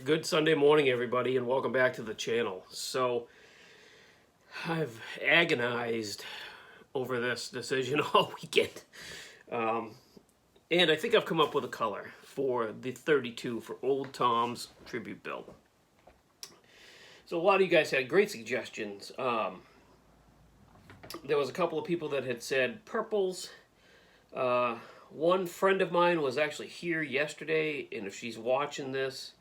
Good Sunday morning, everybody, and welcome back to the channel. So, I've agonized over this decision all weekend. And I think I've come up with a color for the 32 for Old Tom's tribute build. So a lot of you guys had great suggestions. There was a couple of people that had said purples. One friend of mine was actually here yesterday, and if she's watching this,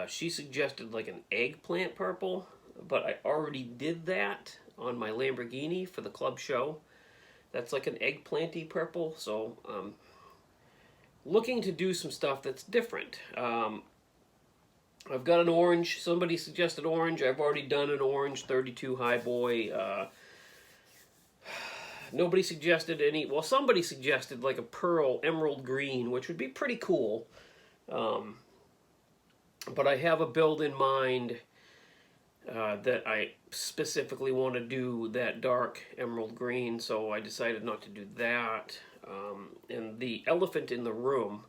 she suggested like an eggplant purple, but I already did that on my Lamborghini for the club show. That's like an eggplanty purple, so looking to do some stuff that's different. I've got an orange. Somebody suggested orange. I've already done an orange 32 High Boy. Nobody suggested any. Well, somebody suggested like a pearl emerald green, which would be pretty cool. But I have a build in mind that I specifically want to do that dark emerald green, so I decided not to do that. And the elephant in the room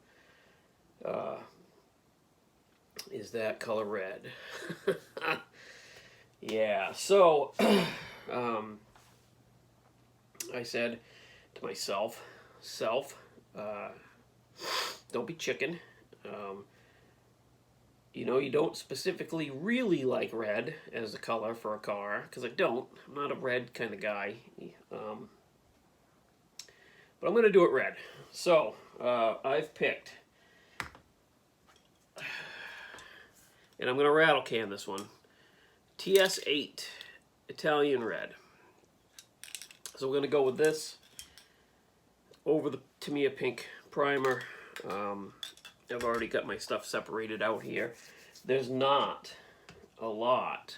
is that color red. Yeah, so I said to myself, don't be chicken. You know, you don't specifically really like red as a color for a car, because I don't. I'm not a red kind of guy. But I'm going to do it red. So, I've picked, and I'm going to rattle can this one, TS8 Italian Red. So we're going to go with this over the Tamiya Pink primer. I've already got my stuff separated out here. There's not a lot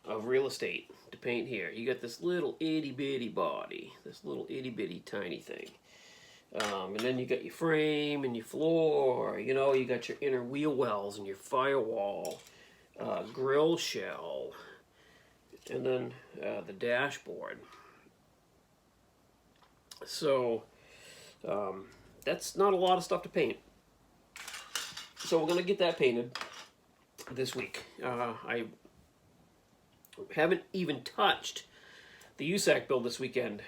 of real estate to paint here. You got this little itty bitty body, this little itty bitty tiny thing. And then you got your frame and your floor, you know, you got your inner wheel wells and your firewall, grill shell, and then the dashboard. So, that's not a lot of stuff to paint. So we're going to get that painted this week. I haven't even touched the USAC build this weekend.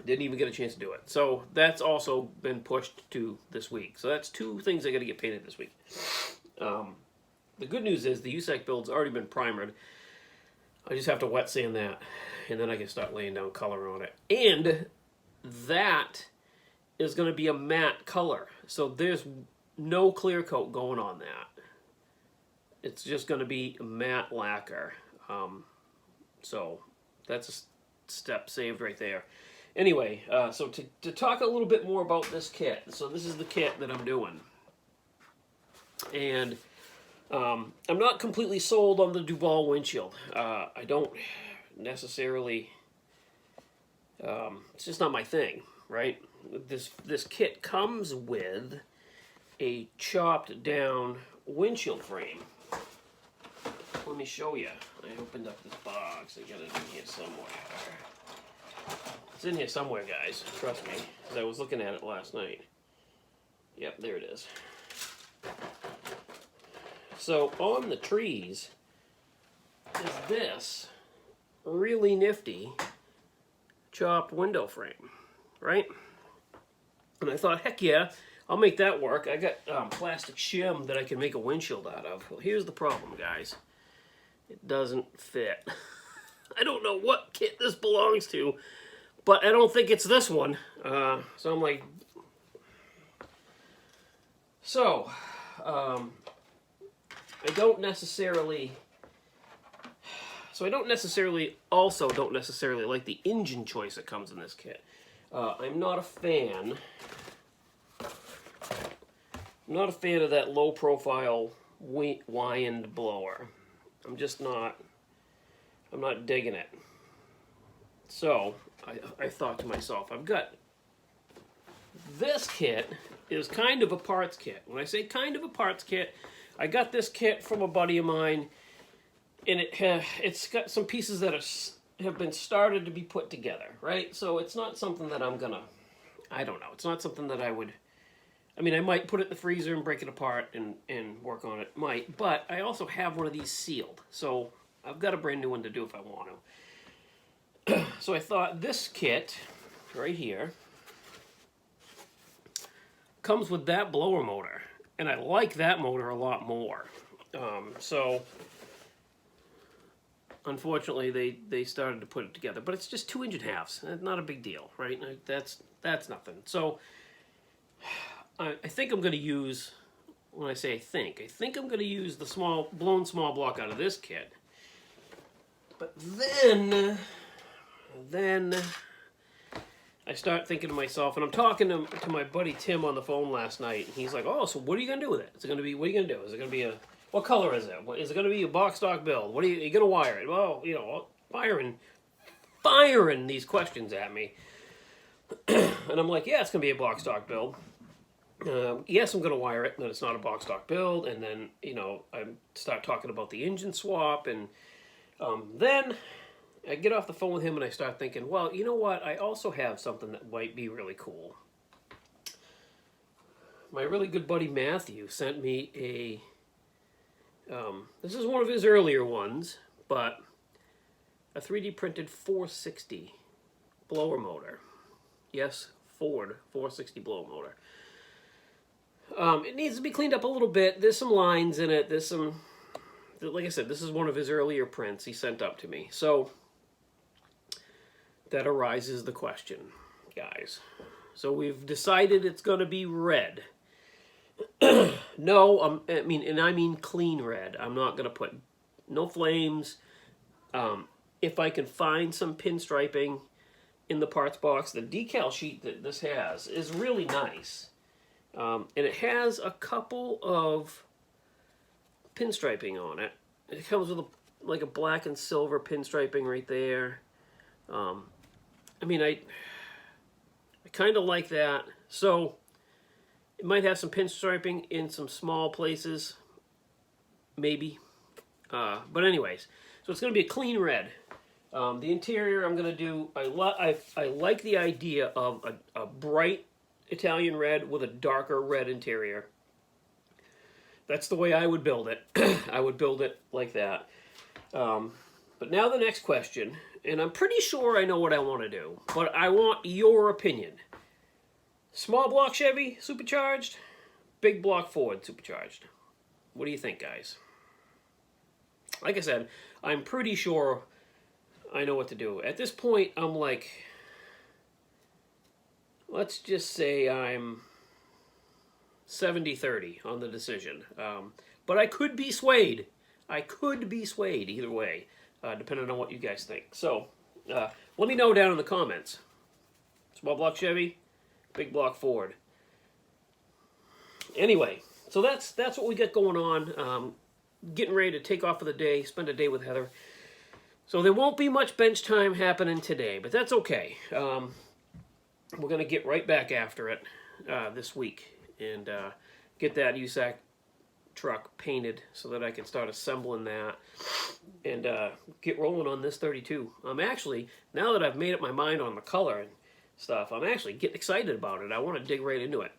Didn't even get a chance to do it. So that's also been pushed to this week. So that's two things I got to get painted this week. The good news is the USAC build's already been primered. I just have to wet sand that, and then I can start laying down color on it. And that is going to be a matte color, so there's no clear coat going on that. It's just going to be a matte lacquer. So that's a step saved right there. Anyway, so to talk a little bit more about this kit, so this is the kit that I'm doing, and I'm not completely sold on the Duval windshield. I don't necessarily. It's just not my thing, right? This kit comes with a chopped down windshield frame. Let me show you. I opened up this box. I got it in here somewhere. It's in here somewhere, guys. Trust me, because I was looking at it last night. Yep, there it is. So on the trees is this really nifty chopped window frame, right? And I thought, heck yeah, I'll make that work. I got plastic shim that I can make a windshield out of. Well, here's the problem, guys. It doesn't fit. I don't know what kit this belongs to, but I don't think it's this one. So I'm like, so I don't necessarily also don't necessarily like the engine choice that comes in this kit. I'm not a fan of that low profile wind blower. I'm not digging it. So I thought to myself, I've got this kit is kind of a parts kit. When I say kind of a parts kit, I got this kit from a buddy of mine, and it's got some pieces that have been started to be put together, right? So it's not something that I'm gonna, I don't know, it's not something that I I mean, I might put it in the freezer and break it apart and work on it. Might. But I also have one of these sealed. So I've got a brand new one to do if I want to. So I thought this kit right here comes with that blower motor. And I like that motor a lot more. So unfortunately, they started to put it together. But it's just 2 engine halves. Not a big deal, right? That's nothing. So I think I'm going to use, when I say I think I'm going to use the blown small block out of this kit. But then I start thinking to myself, and I'm talking to my buddy Tim on the phone last night, and he's like, "Oh, so what are you going to do with it? Is it going to be, what are you going to do? Is it going to be what color is it? Is it going to be a box stock build? What are you going to wire it?" Well, you know, firing these questions at me. And I'm like, yeah, it's going to be a box stock build. Yes, I'm going to wire it, and then it's not a box stock build. And then, you know, I start talking about the engine swap. And then I get off the phone with him, and I start thinking, well, you know what? I also have something that might be really cool. My really good buddy Matthew sent me a... this is one of his earlier ones, but a 3D printed 460 blower motor. Yes, Ford 460 blower motor. It needs to be cleaned up a little bit. There's some lines in it. There's some, like I said, this is one of his earlier prints he sent up to me. So that arises the question, guys. So we've decided it's going to be red. No, I mean clean red. I'm not going to put no flames. If I can find some pinstriping in the parts box, the decal sheet that this has is really nice. And it has a couple of pinstriping on it. It comes with like a black and silver pinstriping right there. I mean, I kind of like that. So it might have some pinstriping in some small places, maybe. But anyways, so it's going to be a clean red. The interior I'm going to do, I like the idea of a bright Italian red with a darker red interior. That's the way I would build it. I would build it like that. But now the next question, and I'm pretty sure I know what I want to do, but I want your opinion. Small block Chevy, supercharged, big block Ford, supercharged. What do you think, guys? Like I said, I'm pretty sure I know what to do. At this point, I'm like, let's just say I'm 70-30 on the decision. But I could be swayed. I could be swayed either way, depending on what you guys think. So, let me know down in the comments. Small block Chevy, big block Ford. Anyway, so that's what we got going on. Getting ready to take off for the day, spend a day with Heather. So there won't be much bench time happening today, but that's okay. We're going to get right back after it this week and get that USAC truck painted so that I can start assembling that and get rolling on this 32. I'm actually, now that I've made up my mind on the color and stuff, I'm actually getting excited about it. I want to dig right into it.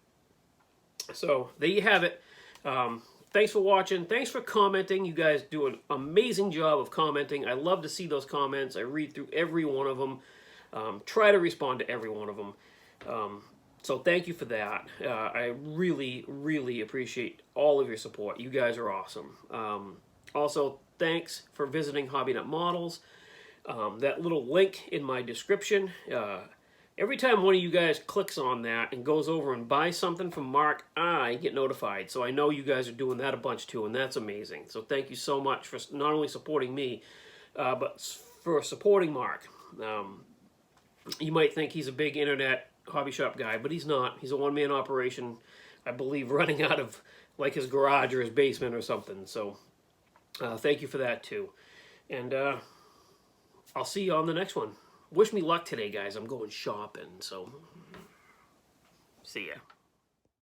So there you have it. Thanks for watching. Thanks for commenting. You guys do an amazing job of commenting. I love to see those comments. I read through every one of them. Try to respond to every one of them. So thank you for that. I really, really appreciate all of your support. You guys are awesome. Also, thanks for visiting Hobby Nut Models. That little link in my description, every time one of you guys clicks on that and goes over and buys something from Mark, I get notified. So I know you guys are doing that a bunch too, and that's amazing. So thank you so much for not only supporting me, but for supporting Mark. You might think he's a big internet hobby shop guy, but he's not. He's a one-man operation, I believe, running out of like his garage or his basement or something. So thank you for that too. And I'll see you on the next one. Wish me luck today, guys. I'm going shopping, so see ya.